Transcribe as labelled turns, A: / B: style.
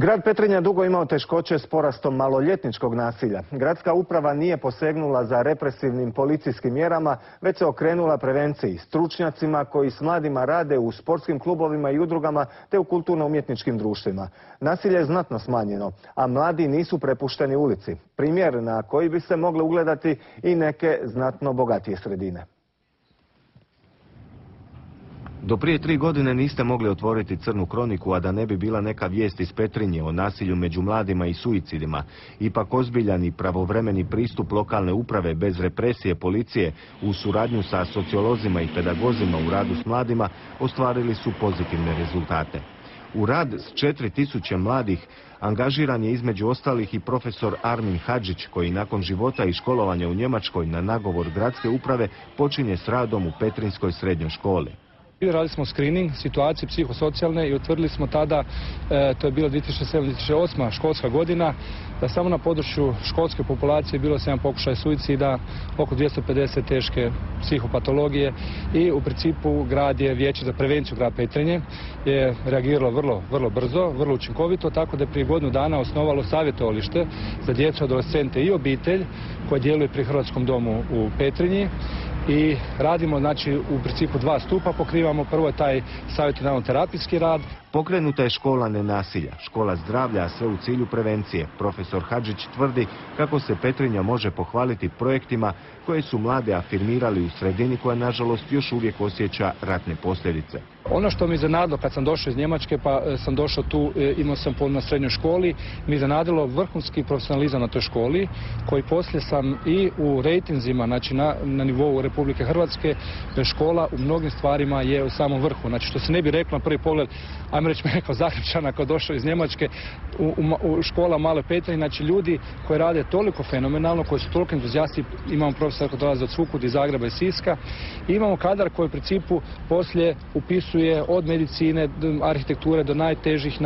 A: Grad Petrinja dugo imao teškoće s porastom maloljetničkog nasilja. Gradska uprava nije posegnula za represivnim policijskim mjerama, već se okrenula prevenciji, stručnjacima koji s mladima rade u sportskim klubovima i udrugama te u kulturno-umjetničkim društvima. Nasilje je znatno smanjeno, a mladi nisu prepušteni ulici. Primjer na koji bi se mogle ugledati i neke znatno bogatije sredine.
B: Do prije 3 godine niste mogli otvoriti crnu kroniku, a da ne bi bila neka vijest iz Petrinje o nasilju među mladima i suicidima. Ipak ozbiljan i pravovremeni pristup lokalne uprave bez represije policije u suradnju sa sociolozima i pedagozima u radu s mladima ostvarili su pozitivne rezultate. U rad s 4000 mladih angažiran je između ostalih i profesor Armin Hadžić, koji nakon života i školovanja u Njemačkoj na nagovor gradske uprave počinje s radom u Petrinjskoj srednjoj školi.
C: Radili smo screening situacije psihosocijalne i utvrdili smo tada, to je bilo 2007-2008 školska godina, da samo na području školske populacije bilo 7 pokušaja suicida, oko 250 teške psihopatologije i u principu grad je Vijeće za prevenciju grada Petrinje je reagiralo vrlo brzo, vrlo učinkovito, tako da je prije godinu dana osnovalo savjetovalište za djecu, adolescente i obitelj koje djeluje pri Hrvatskom domu u Petrinji. I radimo, znači, u principu 2 stupa pokrivamo. Prvo je taj savjetodavno-terapijski rad.
B: Pokrenuta je škola nenasilja, škola zdravlja, a sve u cilju prevencije. Profesor Hadžić tvrdi kako se Petrinja može pohvaliti projektima koje su mlade afirmirali u sredini koja, nažalost, još uvijek osjeća ratne posljedice.
C: Ono što mi iznenadilo kad sam došao iz Njemačke, pa sam došao tu, imao sam na srednjoj školi, mi iznenadilo vrhunski profesionalizam na toj školi, koji poslije sam i u rejtinzima, znači na nivou Republike Hrvatske, škola u mnogim stvarima je u samom vrhu. Znači, što se ne bi reklo na prvi pogled, ajmo reći me kao Zagrepčana koji je došao iz Njemačke, u škola Male Petrinje, znači ljudi koji rade toliko fenomenalno, koji su toliko entuzijasti, imamo profesora koji dolaze od svukud iz Zagreba i Siska, i imamo kadar koji u principu poslije upisuje od medicine, arhitekture do najtežih,